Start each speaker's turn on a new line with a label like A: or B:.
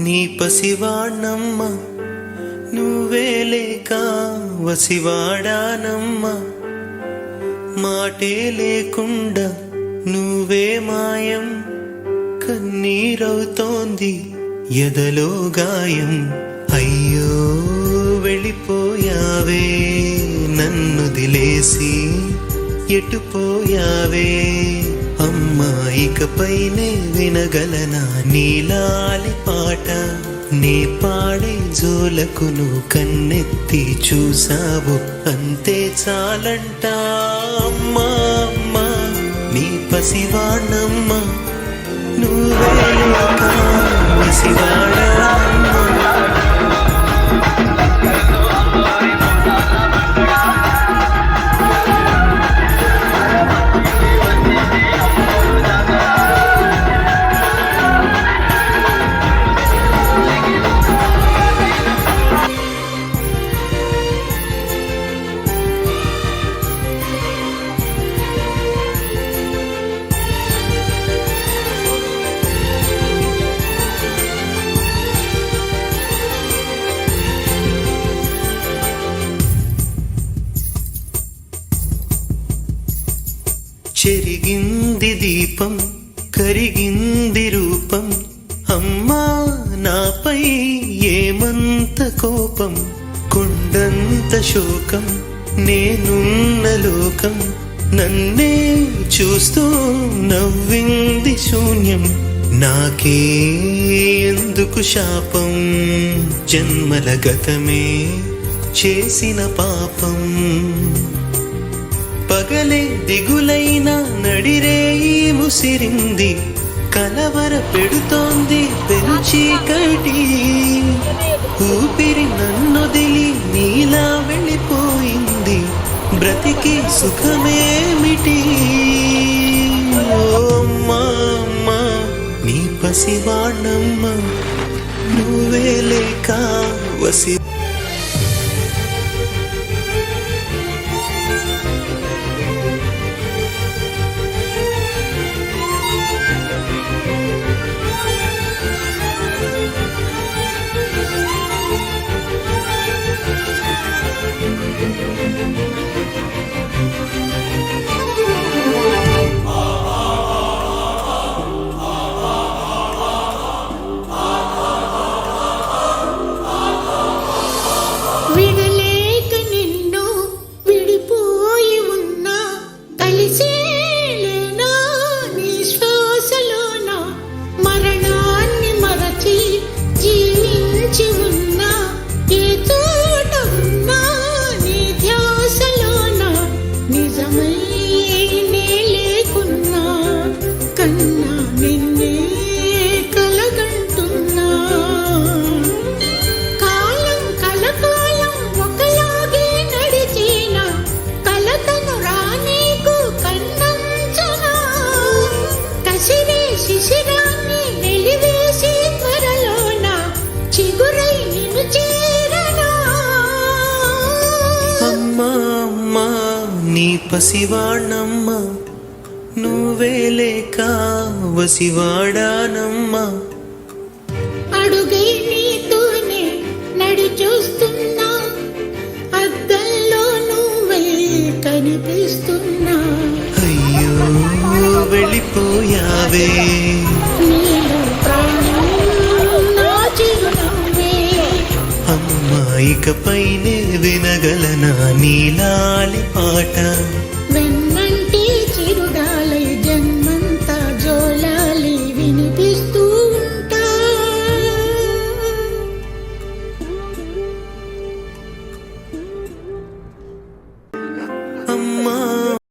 A: నీ పసివాణ్ణమ్మ నువ్వే లేక వసివాడానమ్మ మాటే లేకుండా నువ్వే మాయం కన్నీరవుతోంది ఎదలో గాయం అయ్యో వెళ్ళిపోయావే నన్ను దిలేసి ఎటుపోయావే అమ్మా ఇకపైనే వినగలనా నీలాలి పాట నే పాడే జోలకు నువ్వు కన్నెత్తి చూసావు అంతే చాలంట అమ్మా అమ్మా నీ పసివాణమ్మ నువ్వే లేక వసివాడానమ్మ చెరిగింది దీపం కరిగింది రూపం అమ్మా నాపై ఏమంత కోపం కొండంత శోకం నేనున్న లోకం నన్నే చూస్తూ నవ్వింది శూన్యం నాకే ఎందుకు శాపం జన్మల గతమే చేసిన పాపం పగలే దిగులైన నడిరేయి ముసిరింది కలవర పెడుతోంది పెంచి కటి ఊపిరి నన్నొదిలి నీలా వెళ్ళిపోయింది బ్రతికి సుఖమేమిటి ఓ అమ్మా అమ్మా నీ పసివాణమ్మ నువ్వే లేక వసి నీ పసివాణమ్మ నువ్వే లేక వసివాడానమ్మ
B: అడుగై నీతోనే నడి చూస్తున్నా అద్దంలో నువ్వే కనిపిస్తున్నా
A: అయ్యో వెళ్ళిపోయావే
B: నీలో ప్రాణం నా చిరునవ్వే
A: అమ్మా ఇకపైనే వినగలనా నీలాలి పాట